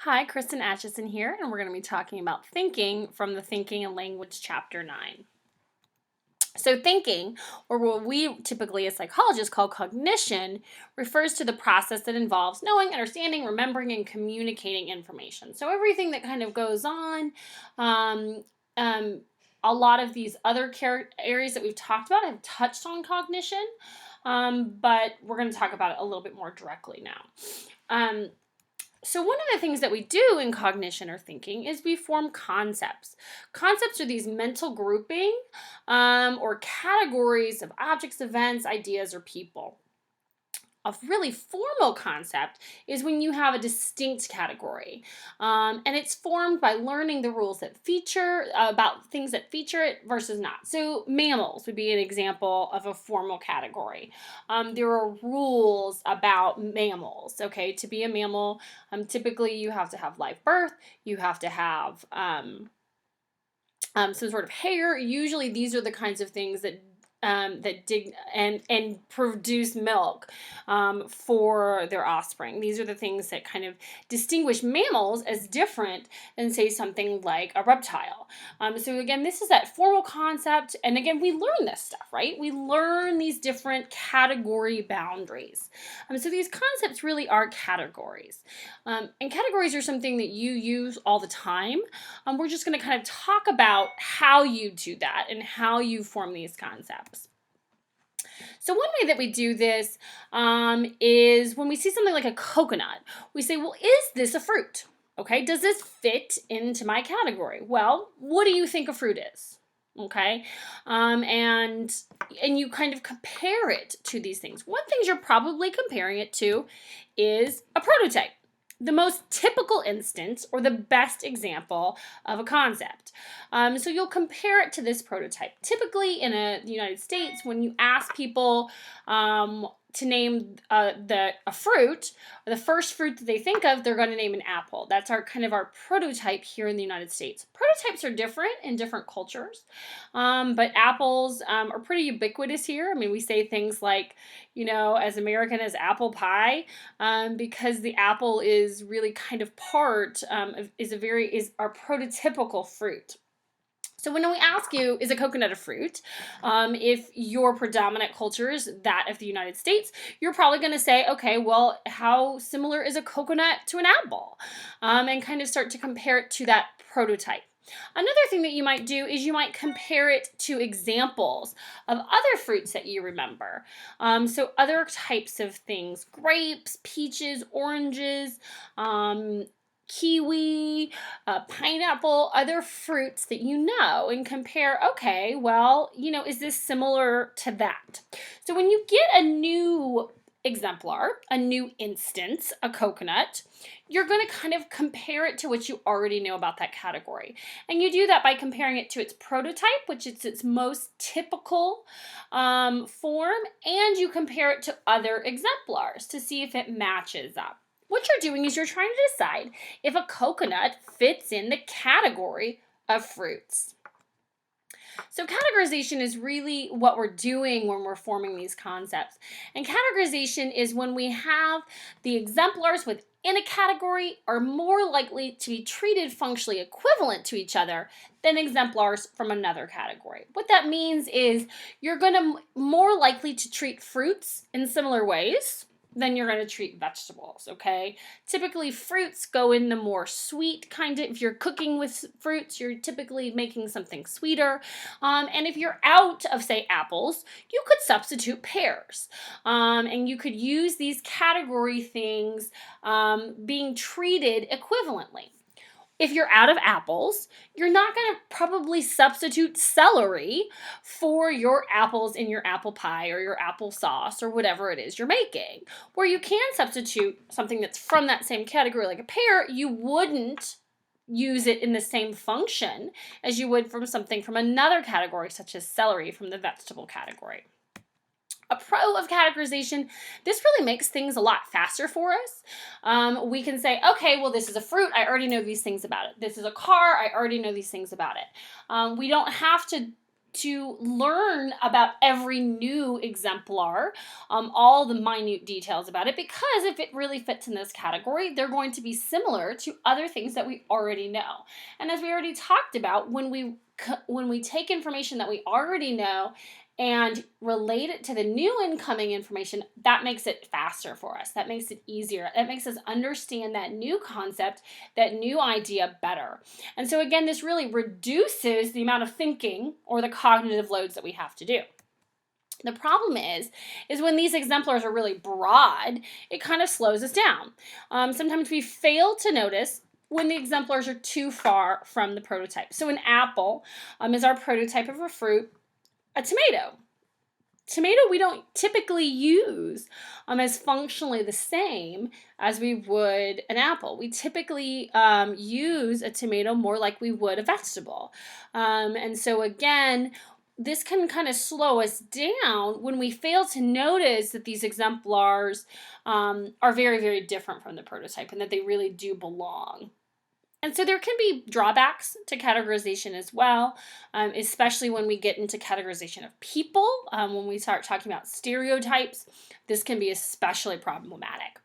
Hi, Kristen Atchison here, and we're going to be talking about thinking from the Thinking and Language Chapter 9. So, thinking, or what we typically as psychologists call cognition, refers to the process that involves knowing, understanding, remembering, and communicating information. So, everything that kind of goes on, um, um, a lot of these other areas that we've talked about have touched on cognition, but we're going to talk about it a little bit more directly now. So one of the things that we do in cognition or thinking is we form concepts. Concepts are these mental grouping or categories of objects, events, ideas, or people. A really formal concept is when you have a distinct category, and it's formed by learning the rules that feature about things that feature it versus not. So mammals would be an example of a formal category. There are rules about mammals. Okay, to be a mammal, typically you have to have live birth. You have to have some sort of hair. Usually, these are the kinds of things that dig and produce milk for their offspring. These are the things that kind of distinguish mammals as different than, say, something like a reptile. So again, this is that formal concept, and again, we learn this stuff, right? We learn these different category boundaries. So these concepts really are categories, and categories are something that you use all the time. We're just going to kind of talk about how you do that and how you form these concepts. So one way that we do this is when we see something like a coconut, we say, well, is this a fruit? Okay, does this fit into my category? Well, what do you think a fruit is? Okay, and you kind of compare it to these things. One thing you're probably comparing it to is a prototype, the most typical instance or the best example of a concept. So you'll compare it to this prototype. Typically in the United States, when you ask people to name a fruit, the first fruit that they think of, they're going to name an apple. That's our prototype here in the United States. Prototypes are different in different cultures, but apples are pretty ubiquitous here. I mean, we say things like, as American as apple pie, because the apple is really kind of is our prototypical fruit. So when we ask you, is a coconut a fruit? If your predominant culture is that of the United States, you're probably going to say, okay, well, how similar is a coconut to an apple? And kind of start to compare it to that prototype. Another thing that you might do is you might compare it to examples of other fruits that you remember. So other types of things, grapes, peaches, oranges, kiwi, pineapple, other fruits that you know, and compare, okay, well, is this similar to that? So when you get a new exemplar, a new instance, a coconut, you're going to kind of compare it to what you already know about that category. And you do that by comparing it to its prototype, which is its most typical form, and you compare it to other exemplars to see if it matches up. What you're doing is you're trying to decide if a coconut fits in the category of fruits. So categorization is really what we're doing when we're forming these concepts. And categorization is when we have the exemplars within a category are more likely to be treated functionally equivalent to each other than exemplars from another category. What that means is you're going to more likely to treat fruits in similar ways than you're going to treat vegetables, okay? Typically, fruits go in the more sweet kind of, if you're cooking with fruits, you're typically making something sweeter. And if you're out of, say, apples, you could substitute pears. And you could use these category things being treated equivalently. If you're out of apples, you're not going to probably substitute celery for your apples in your apple pie or your apple sauce or whatever it is you're making. Where you can substitute something that's from that same category, like a pear, you wouldn't use it in the same function as you would from something from another category, such as celery from the vegetable category. A pro of categorization, this really makes things a lot faster for us. We can say, okay, well, this is a fruit. I already know these things about it. This is a car. I already know these things about it. We don't have to to learn about every new exemplar, all the minute details about it, because if it really fits in this category, they're going to be similar to other things that we already know. And as we already talked about, when we take information that we already know and relate it to the new incoming information, that makes it faster for us. That makes it easier. That makes us understand that new concept, that new idea better. And so again, this really reduces the amount of thinking or the cognitive loads that we have to do. The problem is when these exemplars are really broad, it kind of slows us down. Sometimes we fail to notice when the exemplars are too far from the prototype. So an apple is our prototype of a fruit. A tomato we don't typically use as functionally the same as we would an apple. We typically use a tomato more like we would a vegetable. And so again, this can kind of slow us down when we fail to notice that these exemplars are very, very different from the prototype and that they really do belong. And so there can be drawbacks to categorization as well, especially when we get into categorization of people. When we start talking about stereotypes, this can be especially problematic.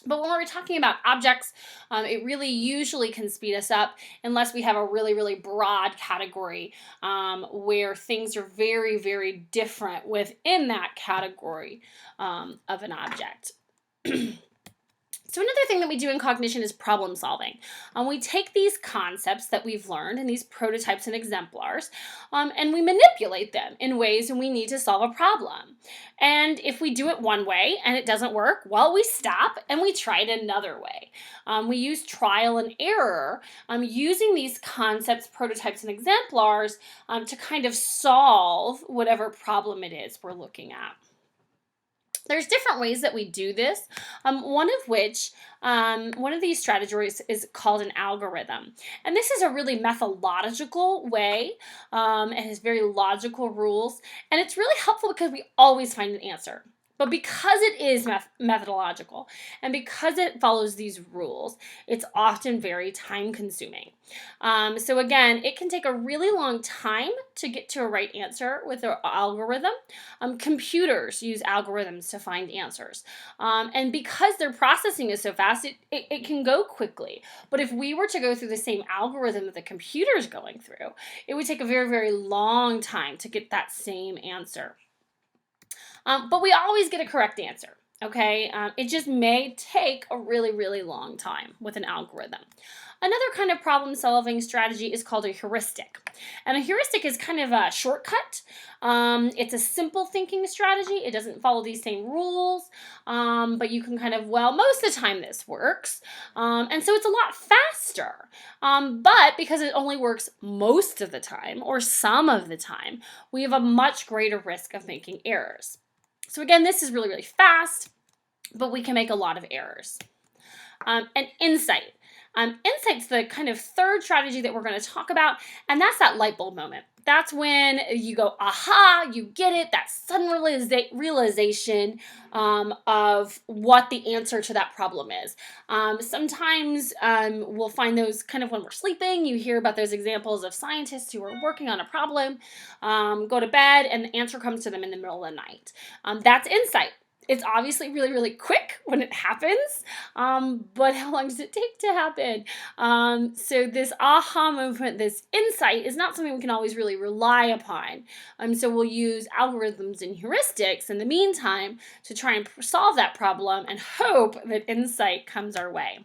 But when we're talking about objects, it really usually can speed us up unless we have a really, really broad category where things are very, very different within that category of an object. So another thing that we do in cognition is problem solving. We take these concepts that we've learned and these prototypes and exemplars, and we manipulate them in ways when we need to solve a problem. And if we do it one way and it doesn't work, well, we stop and we try it another way. We use trial and error using these concepts, prototypes, and exemplars to kind of solve whatever problem it is we're looking at. There's different ways that we do this, one of these strategies is called an algorithm. And this is a really methodological way. It has very logical rules, and it's really helpful because we always find an answer. But because it is methodological and because it follows these rules, it's often very time consuming. So again, it can take a really long time to get to a right answer with an algorithm. Computers use algorithms to find answers. And because their processing is so fast, it can go quickly. But if we were to go through the same algorithm that the computer is going through, it would take a very, very long time to get that same answer. But we always get a correct answer, okay? It just may take a really, really long time with an algorithm. Another kind of problem-solving strategy is called a heuristic. And a heuristic is kind of a shortcut. It's a simple thinking strategy. It doesn't follow these same rules, but you can kind of, well, most of the time this works. And so it's a lot faster. But because it only works most of the time or some of the time, we have a much greater risk of making errors. So again, this is really, really fast, but we can make a lot of errors. And insight. Insight's the kind of third strategy that we're going to talk about, and that's that light bulb moment. That's when you go, aha, you get it, that sudden realization of what the answer to that problem is. Sometimes we'll find those kind of when we're sleeping. You hear about those examples of scientists who are working on a problem, go to bed, and the answer comes to them in the middle of the night. That's insight. It's obviously really, really quick when it happens, but how long does it take to happen? So this aha moment, this insight is not something we can always really rely upon. So we'll use algorithms and heuristics in the meantime to try and solve that problem and hope that insight comes our way.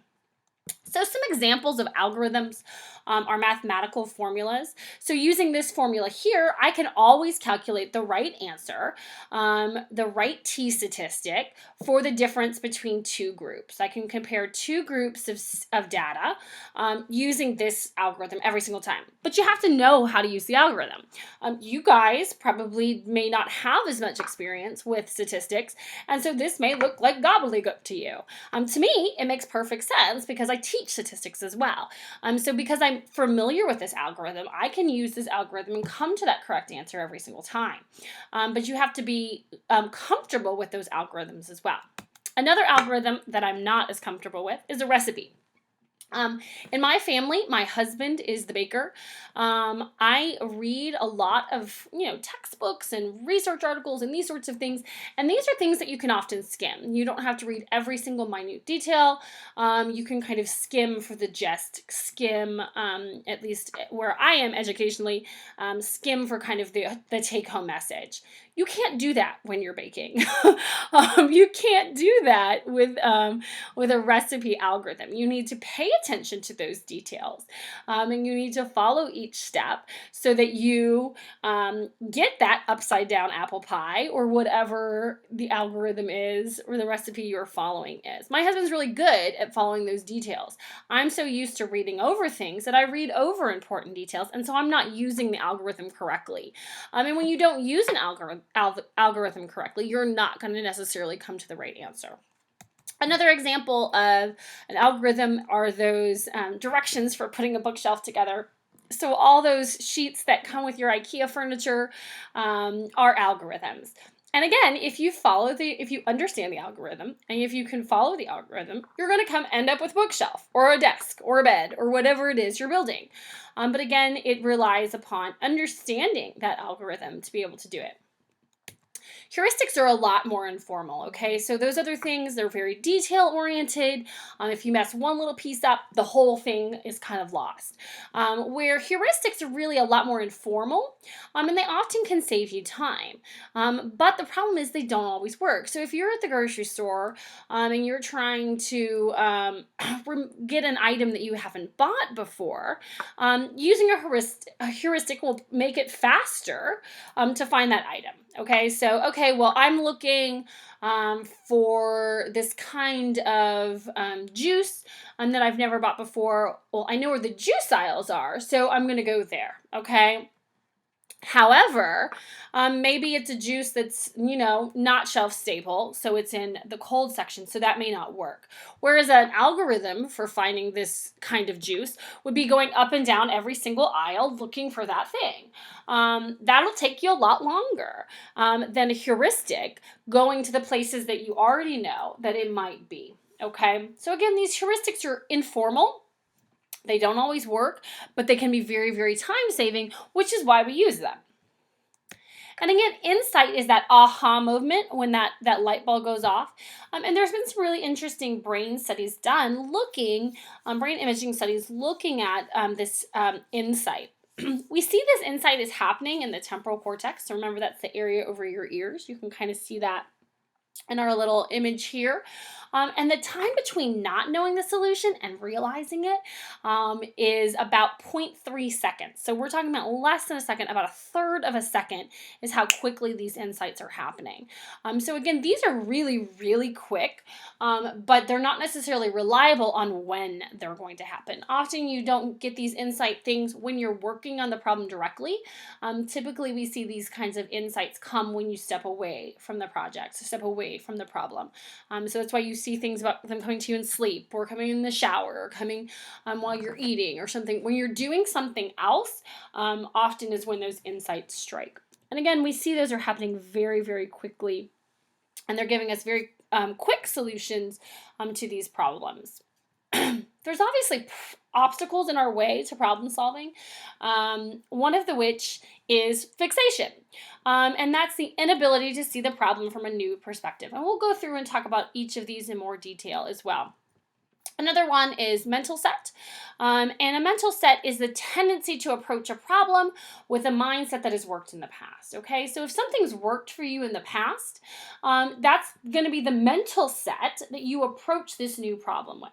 So some examples of algorithms are mathematical formulas. So using this formula here, I can always calculate the right answer, the right t-statistic for the difference between two groups. I can compare two groups of data using this algorithm every single time. But you have to know how to use the algorithm. You guys probably may not have as much experience with statistics, and so this may look like gobbledygook to you. To me, it makes perfect sense because I teach statistics as well. So because I'm familiar with this algorithm, I can use this algorithm and come to that correct answer every single time. But you have to be comfortable with those algorithms as well. Another algorithm that I'm not as comfortable with is a recipe. In my family, my husband is the baker. I read a lot of, textbooks and research articles and these sorts of things. And these are things that you can often skim. You don't have to read every single minute detail. You can kind of skim for the gist, skim, at least where I am educationally, skim for kind of the take-home message. You can't do that when you're baking. You can't do that with a recipe algorithm. You need to pay attention to those details, and you need to follow each step so that you get that upside down apple pie or whatever the algorithm is or the recipe you're following is. My husband's really good at following those details. I'm so used to reading over things that I read over important details, and so I'm not using the algorithm correctly. And when you don't use an algorithm correctly, you're not going to necessarily come to the right answer. Another example of an algorithm are those directions for putting a bookshelf together. So all those sheets that come with your IKEA furniture are algorithms. And again, if you understand the algorithm and if you can follow the algorithm, you're going to end up with a bookshelf or a desk or a bed or whatever it is you're building. But again, it relies upon understanding that algorithm to be able to do it. Heuristics are a lot more informal, okay? So those other things, they're very detail-oriented. If you mess one little piece up, the whole thing is kind of lost. Where heuristics are really a lot more informal, and they often can save you time. But the problem is they don't always work. So if you're at the grocery store and you're trying to get an item that you haven't bought before, using a heuristic will make it faster to find that item. Okay, so, well, I'm looking for this kind of juice that I've never bought before. Well, I know where the juice aisles are, so I'm going to go there, okay? However, maybe it's a juice that's, not shelf stable, so it's in the cold section, so that may not work. Whereas an algorithm for finding this kind of juice would be going up and down every single aisle looking for that thing. That'll take you a lot longer than a heuristic going to the places that you already know that it might be. Okay, so again, these heuristics are informal. They don't always work, but they can be very, very time-saving, which is why we use them. And again, insight is that aha moment when that light bulb goes off. And there's been some really interesting brain studies done brain imaging studies looking at this insight. We see this insight is happening in the temporal cortex. So remember, that's the area over your ears. You can kind of see that in our little image here. And the time between not knowing the solution and realizing it is about 0.3 seconds. So we're talking about less than a second, about a third of a second is how quickly these insights are happening. So again, these are really, really quick, but they're not necessarily reliable on when they're going to happen. Often you don't get these insight things when you're working on the problem directly. Typically we see these kinds of insights come when you step away from the project, so step away from the problem. So that's why you see things about them coming to you in sleep or coming in the shower or coming while you're eating or something. When you're doing something else, often is when those insights strike. And again, we see those are happening very, very quickly, and they're giving us very quick solutions to these problems. There's obviously obstacles in our way to problem solving, one of which is fixation. And that's the inability to see the problem from a new perspective. And we'll go through and talk about each of these in more detail as well. Another one is mental set. And a mental set is the tendency to approach a problem with a mindset that has worked in the past. Okay, so if something's worked for you in the past, that's going to be the mental set that you approach this new problem with.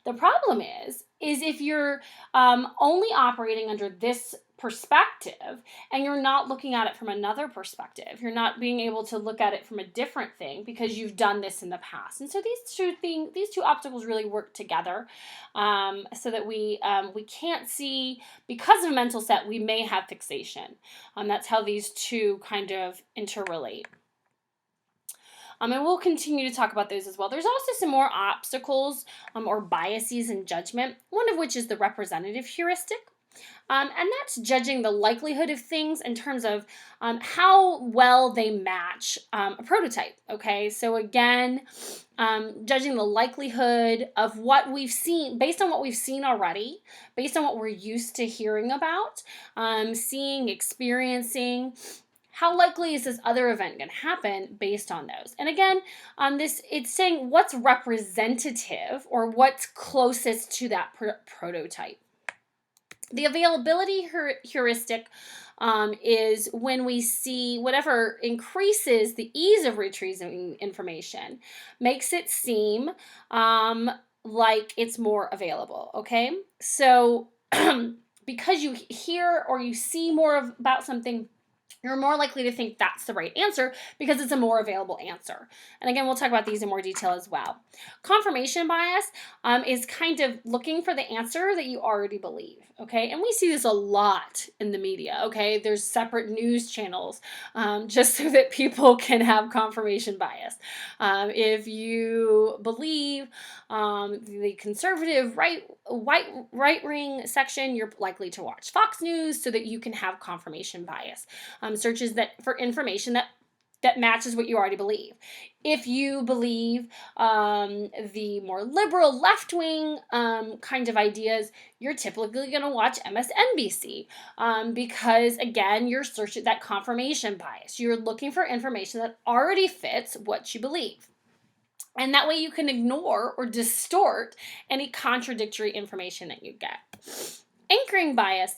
The problem is if you're only operating under this perspective and you're not looking at it from another perspective, you're not being able to look at it from a different thing because you've done this in the past. And so these two obstacles really work together, so that we can't see, because of a mental set, we may have fixation. That's how these two kind of interrelate. And we'll continue to talk about those as well. There's also some more obstacles or biases in judgment, one of which is the representative heuristic. And that's judging the likelihood of things in terms of how well they match a prototype. Okay, so again, judging the likelihood of what we've seen based on what we've seen already, based on what we're used to hearing about, seeing, experiencing. How likely is this other event going to happen based on those? And again, it's saying what's representative or what's closest to that prototype. The availability heuristic is when we see whatever increases the ease of retrieving information, makes it seem like it's more available, okay? So because you hear or you see more about something, you're more likely to think that's the right answer because it's a more available answer. And again, we'll talk about these in more detail as well. Confirmation bias is kind of looking for the answer that you already believe, okay? And we see this a lot in the media, okay? There's separate news channels just so that people can have confirmation bias. If you believe the conservative right-wing section, you're likely to watch Fox News so that you can have confirmation bias. Searches that for information that matches what you already believe. If you believe the more liberal left-wing kind of ideas, you're typically going to watch MSNBC because, again, you're searching that confirmation bias. You're looking for information that already fits what you believe. And that way you can ignore or distort any contradictory information that you get. Anchoring bias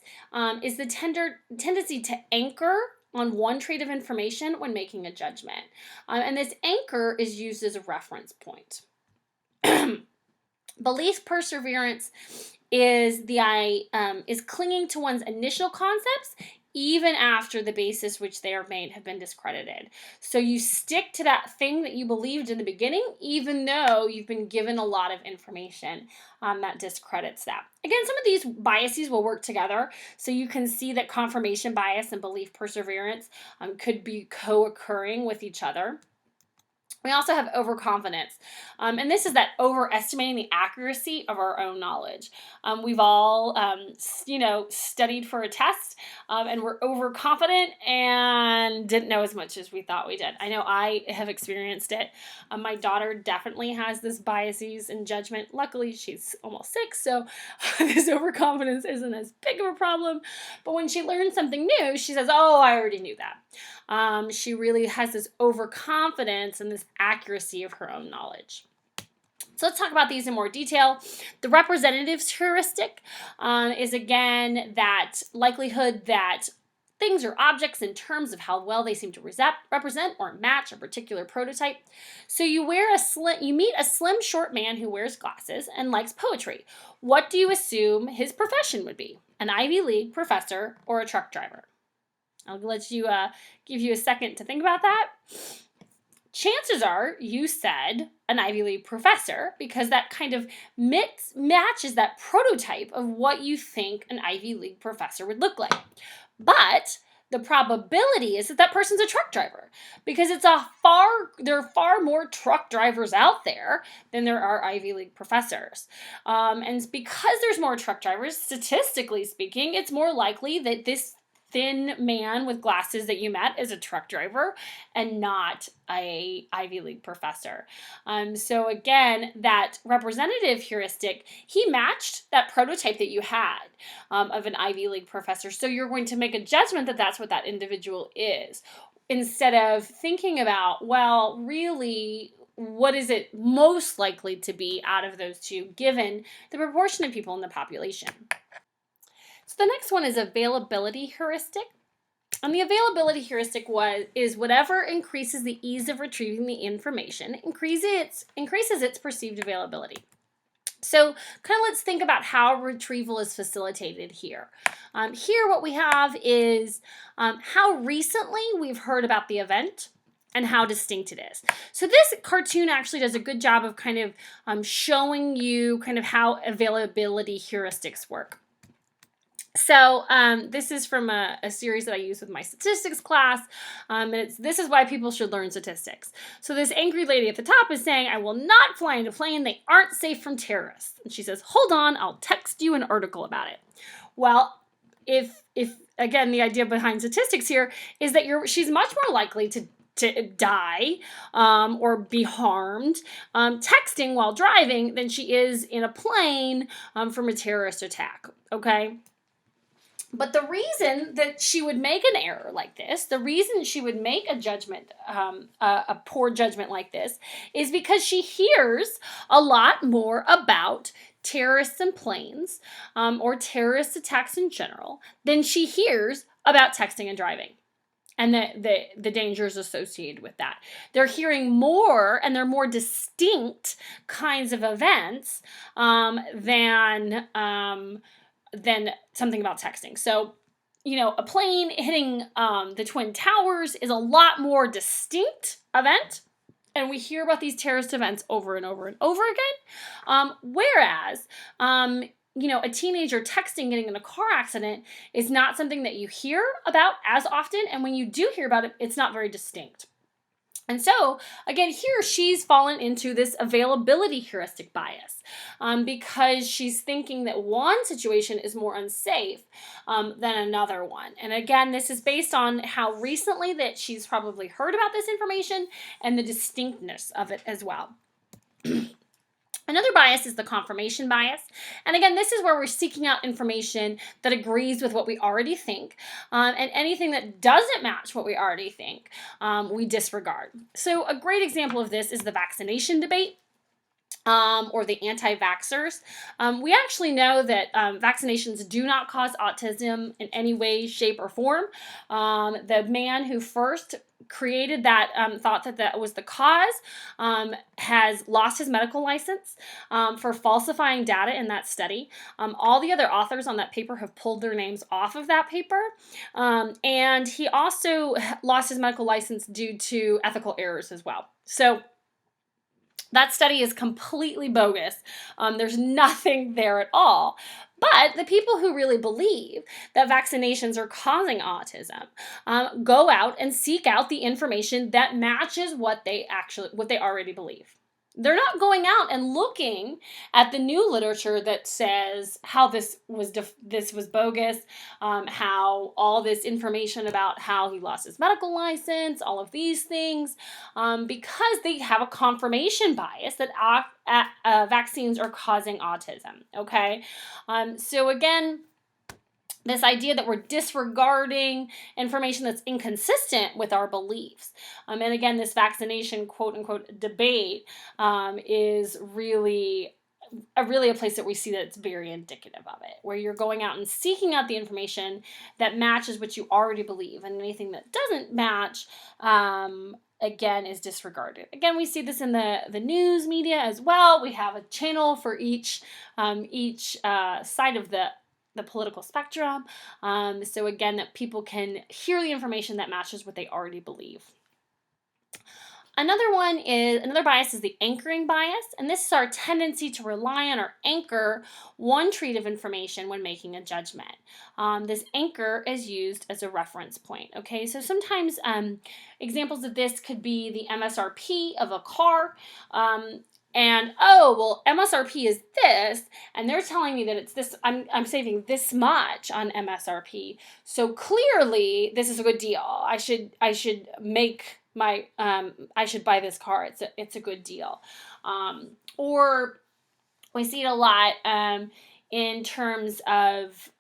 is the tendency to anchor on one trait of information when making a judgment. And this anchor is used as a reference point. Belief perseverance is is clinging to one's initial concepts even after the basis which they are made have been discredited. So you stick to that thing that you believed in the beginning, even though you've been given a lot of information that discredits that. Again, some of these biases will work together. So you can see that confirmation bias and belief perseverance could be co-occurring with each other. We also have overconfidence, and this is that overestimating the accuracy of our own knowledge. We've all, studied for a test, and we're overconfident and didn't know as much as we thought we did. I know I have experienced it. My daughter definitely has this biases in judgment. Luckily, she's almost 6, so this overconfidence isn't as big of a problem. But when she learns something new, she says, "Oh, I already knew that." She really has this overconfidence and this accuracy of her own knowledge. So let's talk about these in more detail. The Representativeness Heuristic is, again, that likelihood that things or objects in terms of how well they seem to represent or match a particular prototype. So you meet a slim, short man who wears glasses and likes poetry. What do you assume his profession would be? An Ivy League professor or a truck driver? I'll let you give you a second to think about that. Chances are you said an Ivy League professor because that kind of matches that prototype of what you think an Ivy League professor would look like. But the probability is that person's a truck driver because there are far more truck drivers out there than there are Ivy League professors. And because there's more truck drivers, statistically speaking, it's more likely that this thin man with glasses that you met is a truck driver and not a Ivy League professor. So again, that representative heuristic, he matched that prototype that you had of an Ivy League professor. So you're going to make a judgment that that's what that individual is, instead of thinking about, well, really, what is it most likely to be out of those two, given the proportion of people in the population. So the next one is availability heuristic. And the availability heuristic is whatever increases the ease of retrieving the information, increases its perceived availability. So kind of let's think about how retrieval is facilitated here. Here what we have is how recently we've heard about the event and how distinct it is. So this cartoon actually does a good job of kind of showing you kind of how availability heuristics work. So this is from a series that I use with my statistics class, and this is why people should learn statistics. So this angry lady at the top is saying, "I will not fly in a plane. They aren't safe from terrorists." And she says, "Hold on, I'll text you an article about it." Well, if again, the idea behind statistics here is that she's much more likely to die or be harmed texting while driving than she is in a plane from a terrorist attack. Okay. But the reason that she would make an error like this, the reason she would make a judgment, a poor judgment like this, is because she hears a lot more about terrorists and planes or terrorist attacks in general than she hears about texting and driving and the dangers associated with that. They're hearing more and they're more distinct kinds of events than something about texting. So, a plane hitting the Twin Towers is a lot more distinct event, and we hear about these terrorist events over and over and over again. Whereas, a teenager texting getting in a car accident is not something that you hear about as often, and when you do hear about it, it's not very distinct. And so, again, here she's fallen into this availability heuristic bias because she's thinking that one situation is more unsafe than another one. And again, this is based on how recently that she's probably heard about this information and the distinctness of it as well. Another bias is the confirmation bias. And again, this is where we're seeking out information that agrees with what we already think. And anything that doesn't match what we already think, we disregard. So a great example of this is the vaccination debate. Or the anti-vaxxers. We actually know that vaccinations do not cause autism in any way, shape, or form. The man who first created that thought that was the cause has lost his medical license for falsifying data in that study. All the other authors on that paper have pulled their names off of that paper. And he also lost his medical license due to ethical errors as well. So that study is completely bogus. There's nothing there at all. But the people who really believe that vaccinations are causing autism go out and seek out the information that matches what they already believe. They're not going out and looking at the new literature that says how this was bogus, how all this information about how he lost his medical license, all of these things, because they have a confirmation bias that vaccines are causing autism. Okay, so again, this idea that we're disregarding information that's inconsistent with our beliefs. And again, this vaccination quote unquote debate is really a place that we see that it's very indicative of it, where you're going out and seeking out the information that matches what you already believe, and anything that doesn't match again is disregarded. Again, we see this in the news media as well. We have a channel for each side of the political spectrum. So again, that people can hear the information that matches what they already believe. Another bias is the anchoring bias, and this is our tendency to rely on or anchor one treat of information when making a judgment. This anchor is used as a reference point. Okay, so sometimes examples of this could be the MSRP of a car. And MSRP is this, and they're telling me that it's this. I'm saving this much on MSRP, so clearly this is a good deal. I should make my I should buy this car. It's a good deal. Or we see it a lot in terms of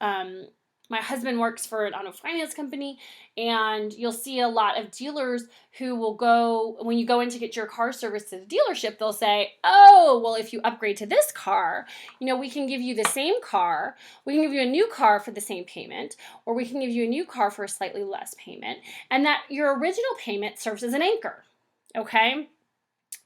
my husband works for an auto finance company, and you'll see a lot of dealers who will go, when you go in to get your car serviced at the dealership, they'll say, oh, well, if you upgrade to this car, we can give you the same car, we can give you a new car for the same payment, or we can give you a new car for a slightly less payment, and that your original payment serves as an anchor, okay?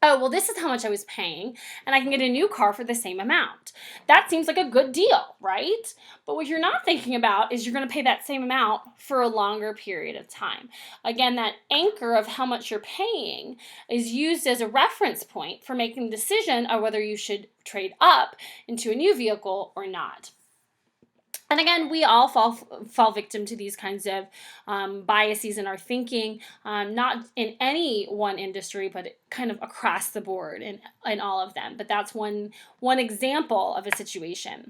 Oh, well, this is how much I was paying, and I can get a new car for the same amount. That seems like a good deal, right? But what you're not thinking about is you're going to pay that same amount for a longer period of time. Again, that anchor of how much you're paying is used as a reference point for making the decision of whether you should trade up into a new vehicle or not. And again, we all fall victim to these kinds of biases in our thinking, not in any one industry, but kind of across the board in all of them. But that's one example of a situation.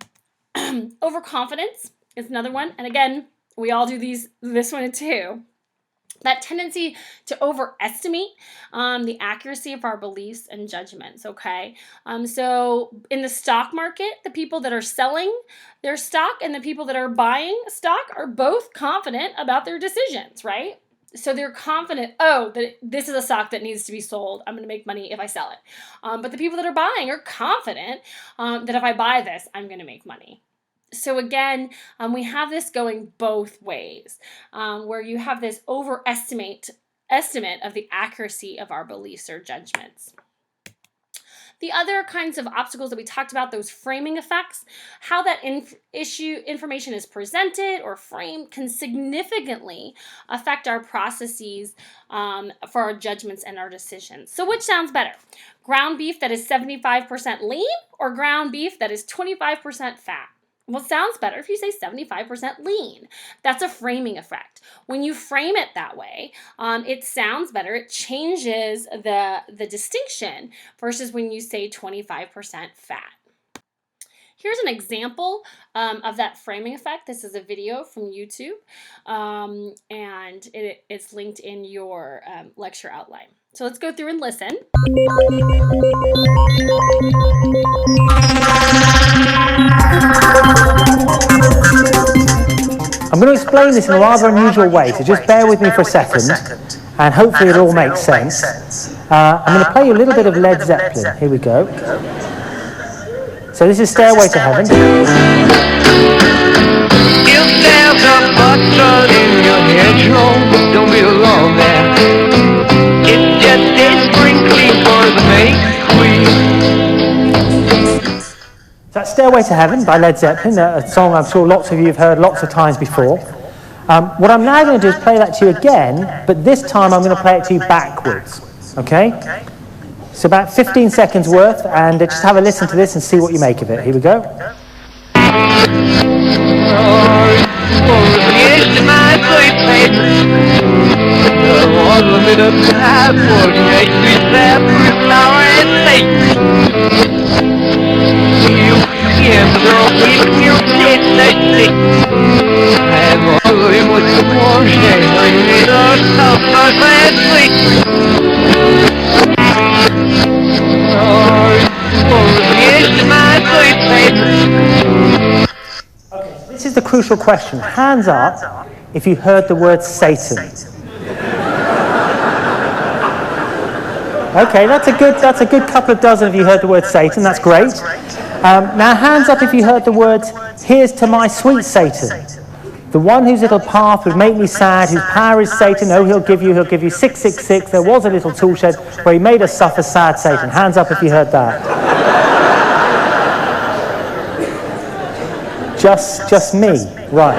Overconfidence is another one. And again, we all do this one too. That tendency to overestimate the accuracy of our beliefs and judgments, okay? So in the stock market, the people that are selling their stock and the people that are buying stock are both confident about their decisions, right? So they're confident, oh, that this is a stock that needs to be sold. I'm going to make money if I sell it. But the people that are buying are confident that if I buy this, I'm going to make money. So again, we have this going both ways, where you have this estimate of the accuracy of our beliefs or judgments. The other kinds of obstacles that we talked about, those framing effects, how that information is presented or framed can significantly affect our processes for our judgments and our decisions. So which sounds better? Ground beef that is 75% lean or ground beef that is 25% fat? Well, it sounds better if you say 75% lean. That's a framing effect. When you frame it that way, it sounds better. It changes the distinction versus when you say 25% fat. Here's an example of that framing effect. This is a video from YouTube, and it's linked in your lecture outline. So let's go through and listen. I'm going to explain this in a rather unusual way, so just bear with me for a second, and hopefully it all makes sense. I'm going to play you a little bit of Led Zeppelin. Here we go. So this is Stairway to Heaven. If there's a button in your hedgerow, don't be alone there. It's just a sprinkling for the May Queen. So that's Stairway to Heaven by Led Zeppelin, a song I'm sure lots of you have heard lots of times before. What I'm now going to do is play that to you again, but this time I'm going to play it to you backwards. Okay? So about 15 seconds worth, and just have a listen to this and see what you make of it. Here we go. Okay, this is the crucial question. Hands up if you heard the word Satan. Okay, that's a good couple of dozen of you heard the word Satan. That's great. Now hands up if you heard the words, "Here's to my sweet Satan. The one whose little path would make me sad, whose power is Satan. Oh, he'll give you 666. There was a little tool shed where he made us suffer, sad Satan." Hands up if you heard that. Just me. Right.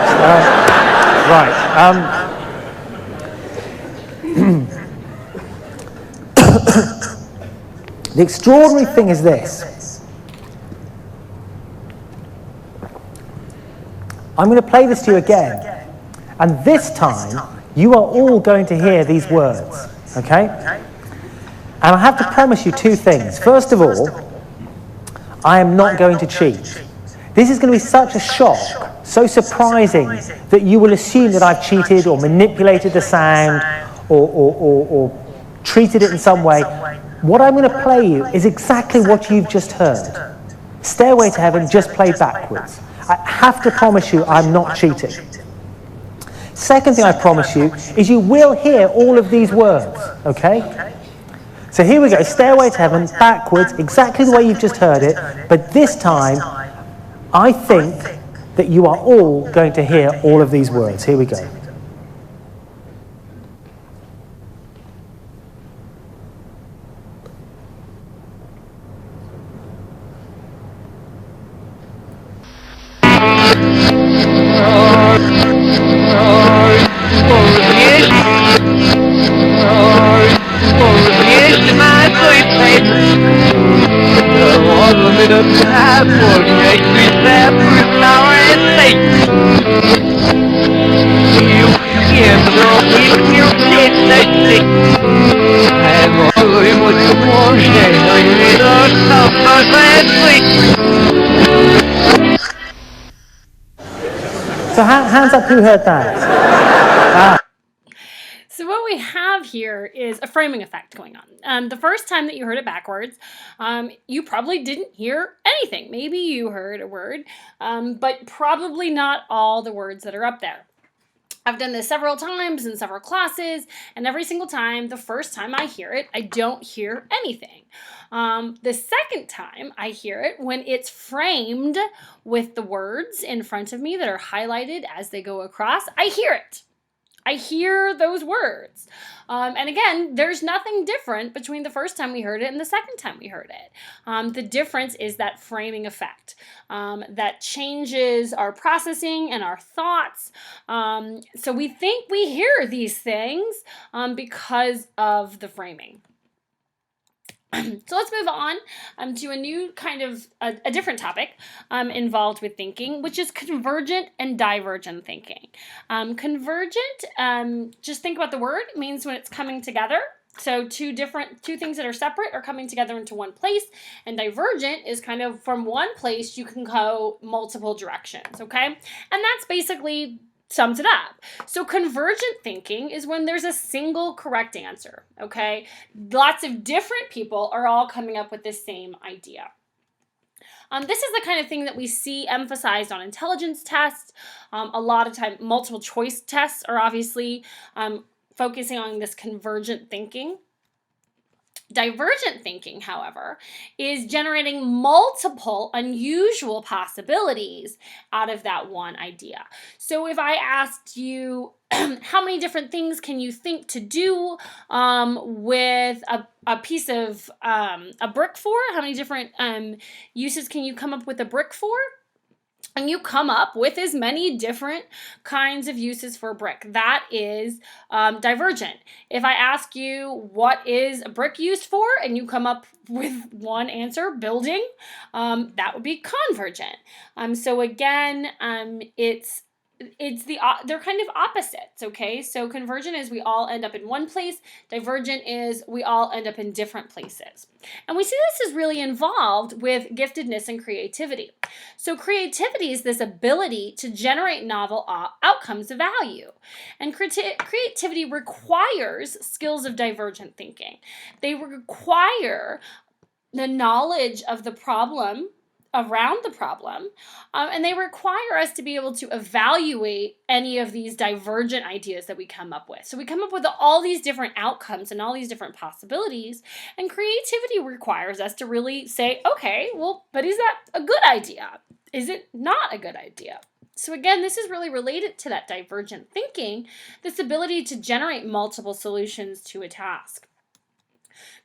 The extraordinary thing is this. I'm going to play this to you again, and this time you are all going to hear these words, okay? And I have to promise you two things. First of all, I am not going to cheat. This is going to be such a shock, so surprising, that you will assume that I've cheated or manipulated the sound or treated it in some way. What I'm going to play you is exactly what you've just heard. Stairway to Heaven, just played backwards. I have to promise you I'm not cheating. Second thing I promise you is you will hear all of these words, okay? So here we go, Stairway to Heaven, backwards, exactly the way you've just heard it, but this time I think that you are all going to hear all of these words. Here we go. So hands up who heard that. So what we have here is a framing effect going on. The first time that you heard it backwards, you probably didn't hear anything. Maybe you heard a word, but probably not all the words that are up there. I've done this several times in several classes, and every single time, the first time I hear it, I don't hear anything. The second time I hear it, when it's framed with the words in front of me that are highlighted as they go across, I hear it. I hear those words. And again, there's nothing different between the first time we heard it and the second time we heard it. The difference is that framing effect that changes our processing and our thoughts. So we think we hear these things because of the framing. So let's move on to a new kind of a different topic involved with thinking, which is convergent and divergent thinking. Convergent, just think about the word, means when it's coming together. So two things that are separate are coming together into one place, and divergent is kind of from one place you can go multiple directions, okay? And that's basically sums it up. So convergent thinking is when there's a single correct answer, okay? Lots of different people are all coming up with the same idea. This is the kind of thing that we see emphasized on intelligence tests. A lot of time, multiple choice tests are obviously focusing on this convergent thinking. Divergent thinking, however, is generating multiple unusual possibilities out of that one idea. So if I asked you, how many different things can you think to do with a piece of a brick for? How many different uses can you come up with a brick for? And you come up with as many different kinds of uses for a brick. That is divergent. If I ask you what is a brick used for, and you come up with one answer, building, that would be convergent. So again, they're kind of opposites, okay? So convergent is we all end up in one place. Divergent is we all end up in different places. And we see this is really involved with giftedness and creativity. So creativity is this ability to generate novel outcomes of value. And creativity requires skills of divergent thinking. They require the knowledge of the problem, around the problem, and they require us to be able to evaluate any of these divergent ideas that we come up with. So we come up with all these different outcomes and all these different possibilities, and creativity requires us to really say, okay, well, but is that a good idea? Is it not a good idea? So again, this is really related to that divergent thinking, this ability to generate multiple solutions to a task.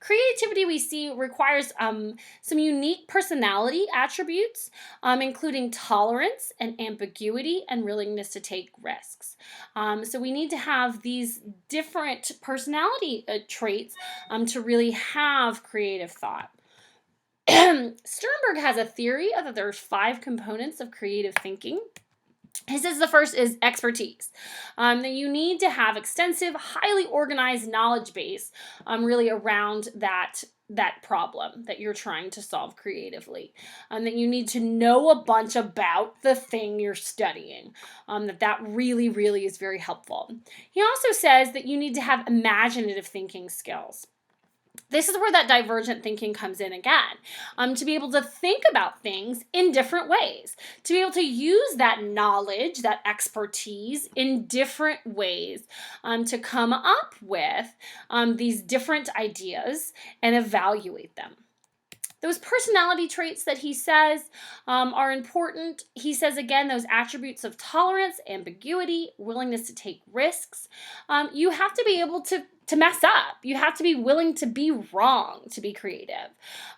Creativity, we see, requires some unique personality attributes, including tolerance and ambiguity and willingness to take risks. So we need to have these different personality traits to really have creative thought. Sternberg has a theory that there's 5 components of creative thinking. He says the first is expertise. That you need to have extensive, highly organized knowledge base really around that problem that you're trying to solve creatively. That you need to know a bunch about the thing you're studying. That really, really is very helpful. He also says that you need to have imaginative thinking skills. This is where that divergent thinking comes in again, to be able to think about things in different ways, to be able to use that knowledge, that expertise in different ways, to come up with these different ideas and evaluate them. Those personality traits that he says are important. He says, again, those attributes of tolerance, ambiguity, willingness to take risks. You have to be able to mess up. You have to be willing to be wrong to be creative.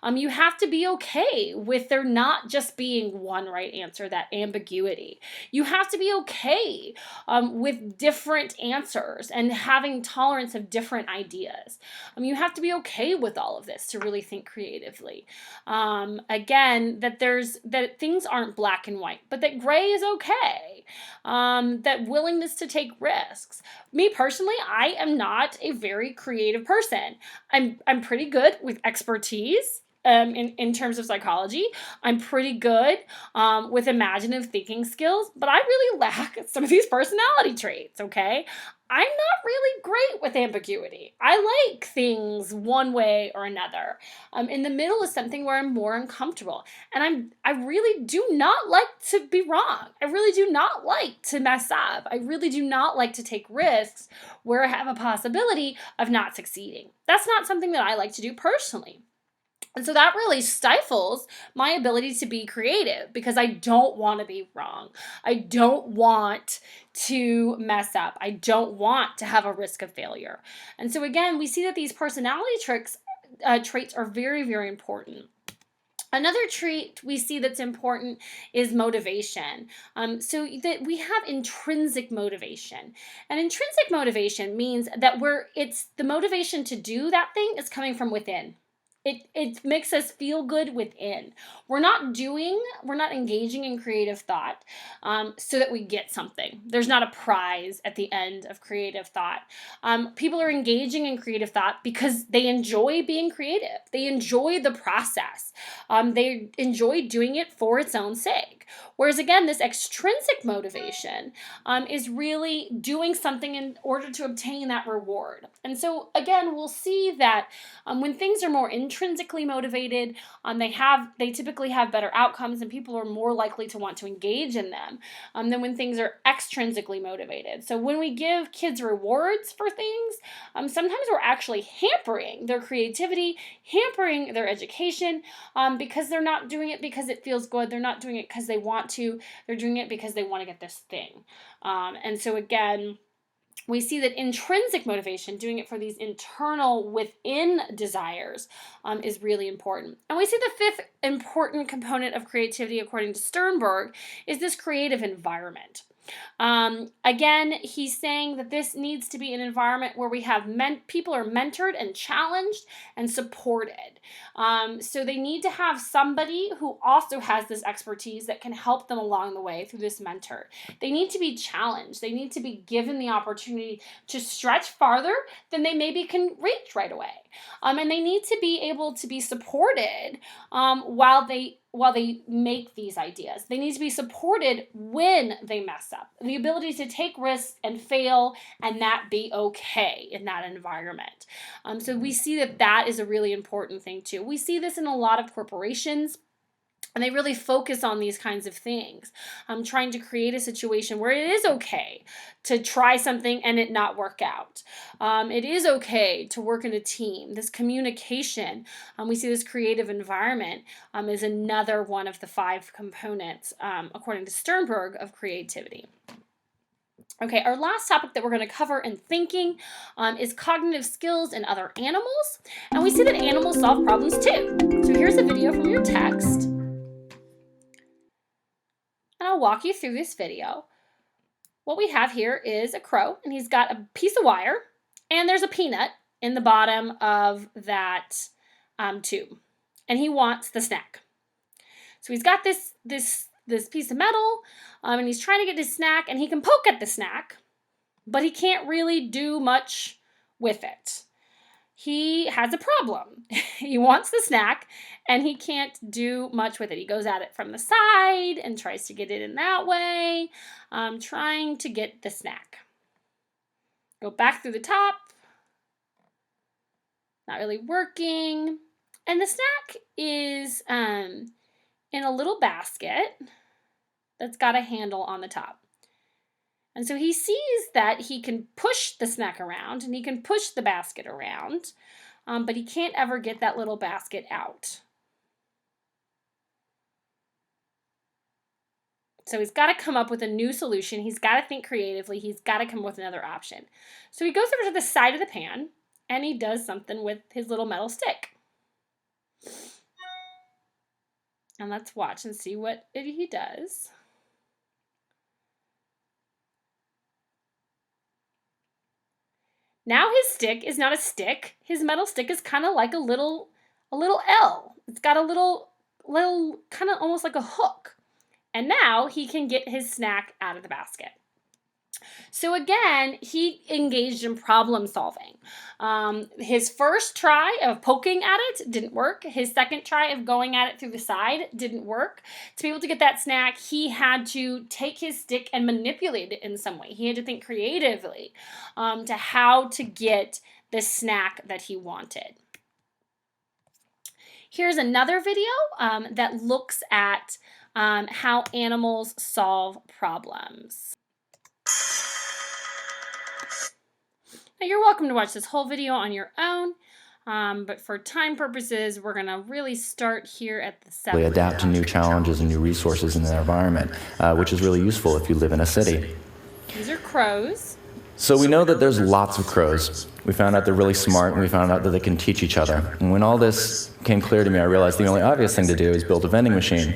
You have to be okay with there not just being one right answer, that ambiguity. You have to be okay with different answers and having tolerance of different ideas. You have to be okay with all of this to really think creatively. Again, that things aren't black and white, but that gray is okay. That willingness to take risks. Me personally, I am not a very creative person. I'm pretty good with expertise. in terms of psychology. I'm pretty good with imaginative thinking skills, but I really lack some of these personality traits, okay? I'm not really great with ambiguity. I like things one way or another. In the middle is something where I'm more uncomfortable. And I really do not like to be wrong. I really do not like to mess up. I really do not like to take risks where I have a possibility of not succeeding. That's not something that I like to do personally. And so that really stifles my ability to be creative because I don't want to be wrong. I don't want to mess up. I don't want to have a risk of failure. And so again, we see that these personality traits are very, very important. Another trait we see that's important is motivation. So that we have intrinsic motivation. And intrinsic motivation means that it's the motivation to do that thing is coming from within. It makes us feel good within. We're not engaging in creative thought so that we get something. There's not a prize at the end of creative thought. People are engaging in creative thought because they enjoy being creative. They enjoy the process. They enjoy doing it for its own sake. Whereas again, this extrinsic motivation is really doing something in order to obtain that reward. And so again, we'll see that when things are more intrinsically motivated, they typically have better outcomes and people are more likely to want to engage in them than when things are extrinsically motivated. So when we give kids rewards for things, sometimes we're actually hampering their creativity, hampering their education because they're not doing it because it feels good. They're not doing it because they want to. They're doing it because they want to get this thing. And so again, we see that intrinsic motivation, doing it for these internal within desires, is really important. And we see the fifth important component of creativity, according to Sternberg, is this creative environment. Again, he's saying that this needs to be an environment where we have people are mentored and challenged and supported. So they need to have somebody who also has this expertise that can help them along the way through this mentor. They need to be challenged. They need to be given the opportunity to stretch farther than they maybe can reach right away. And they need to be able to be supported while they make these ideas. They need to be supported when they mess up. The ability to take risks and fail and that be okay in that environment. So we see that is a really important thing too. We see this in a lot of corporations. And they really focus on these kinds of things. Trying to create a situation where it is okay to try something and it not work out. It is okay to work in a team. This communication, we see this creative environment is another one of the 5 components, according to Sternberg, of creativity. Okay, our last topic that we're going to cover in thinking is cognitive skills in other animals. And we see that animals solve problems too. So here's a video from your text. And I'll walk you through this video. What we have here is a crow, and he's got a piece of wire, and there's a peanut in the bottom of that tube, and he wants the snack. So he's got this piece of metal, and he's trying to get his snack, and he can poke at the snack, but he can't really do much with it. He has a problem. He wants the snack and he can't do much with it. He goes at it from the side and tries to get it in that way, trying to get the snack. Go back through the top. Not really working. And the snack is in a little basket that's got a handle on the top. And so he sees that he can push the snack around and he can push the basket around, but he can't ever get that little basket out. So he's got to come up with a new solution. He's got to think creatively. He's got to come up with another option. So he goes over to the side of the pan and he does something with his little metal stick. And let's watch and see what he does. Now his stick is not a stick. His metal stick is kind of like a little L. It's got a little kind of almost like a hook. And now he can get his snack out of the basket. So again, he engaged in problem solving. His first try of poking at it didn't work. His second try of going at it through the side didn't work. To be able to get that snack, he had to take his stick and manipulate it in some way. He had to think creatively to how to get the snack that he wanted. Here's another video that looks at how animals solve problems. Now, you're welcome to watch this whole video on your own, but for time purposes, we're going to really start here at the 7th. They adapt to new challenges and new resources in their environment, which is really useful if you live in a city. These are crows. So we know that there's lots of crows. We found out they're really smart, and we found out that they can teach each other. And when all this came clear to me, I realized the only obvious thing to do is build a vending machine.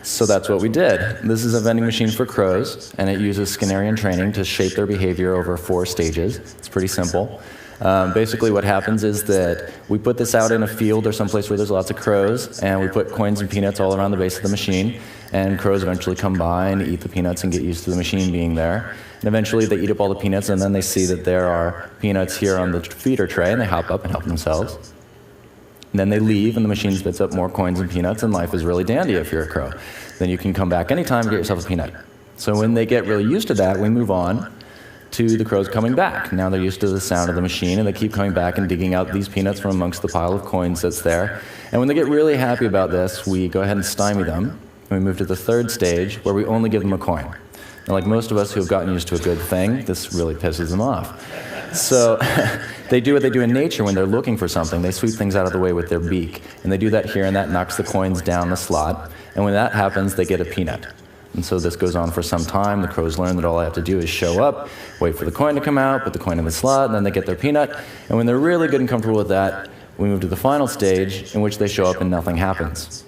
So that's what we did. This is a vending machine for crows, and it uses Skinnerian training to shape their behavior over 4 stages. It's pretty simple. Basically what happens is that we put this out in a field or someplace where there's lots of crows, and we put coins and peanuts all around the base of the machine, and crows eventually come by and eat the peanuts and get used to the machine being there. And eventually they eat up all the peanuts, and then they see that there are peanuts here on the feeder tray, and they hop up and help themselves. And then they leave, and the machine spits up more coins and peanuts, and life is really dandy if you're a crow. Then you can come back anytime and get yourself a peanut. So when they get really used to that, we move on to the crows coming back. Now they're used to the sound of the machine, and they keep coming back and digging out these peanuts from amongst the pile of coins that's there. And when they get really happy about this, we go ahead and stymie them, and we move to the 3rd stage, where we only give them a coin. And like most of us who have gotten used to a good thing, this really pisses them off. So they do what they do in nature when they're looking for something. They sweep things out of the way with their beak. And they do that here, and that knocks the coins down the slot. And when that happens, they get a peanut. And so this goes on for some time. The crows learn that all I have to do is show up, wait for the coin to come out, put the coin in the slot, and then they get their peanut. And when they're really good and comfortable with that, we move to the final stage, in which they show up and nothing happens.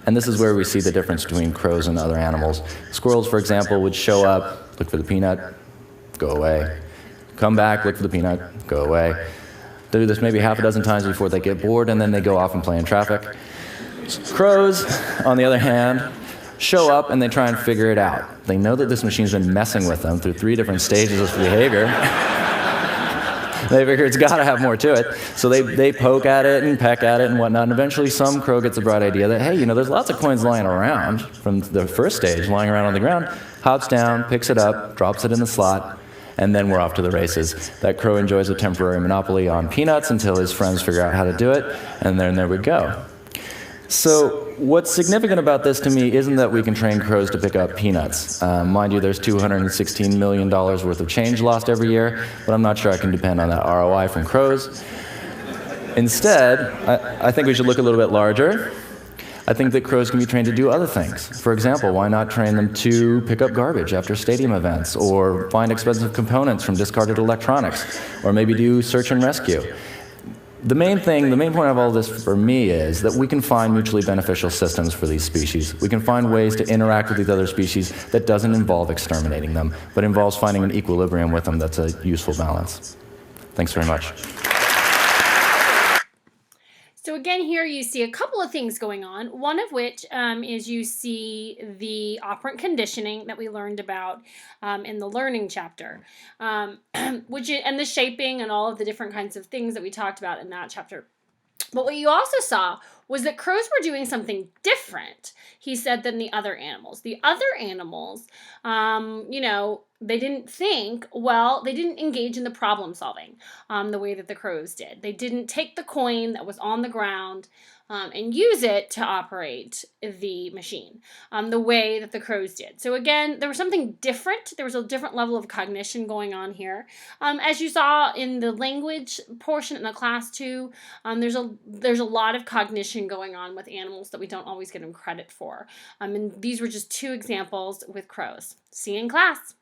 And this is where we see the difference between crows and other animals. Squirrels, for example, would show up, look for the peanut, go away. Come back, look for the peanut, go away. They do this maybe half a dozen times before they get bored, and then they go off and play in traffic. Crows, on the other hand, show up and they try and figure it out. They know that this machine's been messing with them through 3 different stages of behavior. They figure it's got to have more to it. So they poke at it and peck at it and whatnot, and eventually some crow gets a bright idea that, hey, there's lots of coins lying around from the first stage, lying around on the ground, hops down, picks it up, drops it in the slot, and then we're off to the races. That crow enjoys a temporary monopoly on peanuts until his friends figure out how to do it, and then there we go. So what's significant about this to me isn't that we can train crows to pick up peanuts. Mind you, there's $216 million worth of change lost every year, but I'm not sure I can depend on that ROI from crows. Instead, I think we should look a little bit larger. I think that crows can be trained to do other things. For example, why not train them to pick up garbage after stadium events, or find expensive components from discarded electronics, or maybe do search and rescue. The main point of all this for me is that we can find mutually beneficial systems for these species. We can find ways to interact with these other species that doesn't involve exterminating them, but involves finding an equilibrium with them that's a useful balance. Thanks very much. So again, here you see a couple of things going on. One of which is you see the operant conditioning that we learned about in the learning chapter, and the shaping and all of the different kinds of things that we talked about in that chapter. But what you also saw was that crows were doing something different, he said, than the other animals. The other animals, they didn't think, they didn't engage in the problem solving the way that the crows did. They didn't take the coin that was on the ground and use it to operate the machine the way that the crows did. So again, there was something different. There was a different level of cognition going on here. As you saw in the language portion in the class too, there's a lot of cognition going on with animals that we don't always give them credit for. And these were just 2 examples with crows. See you in class.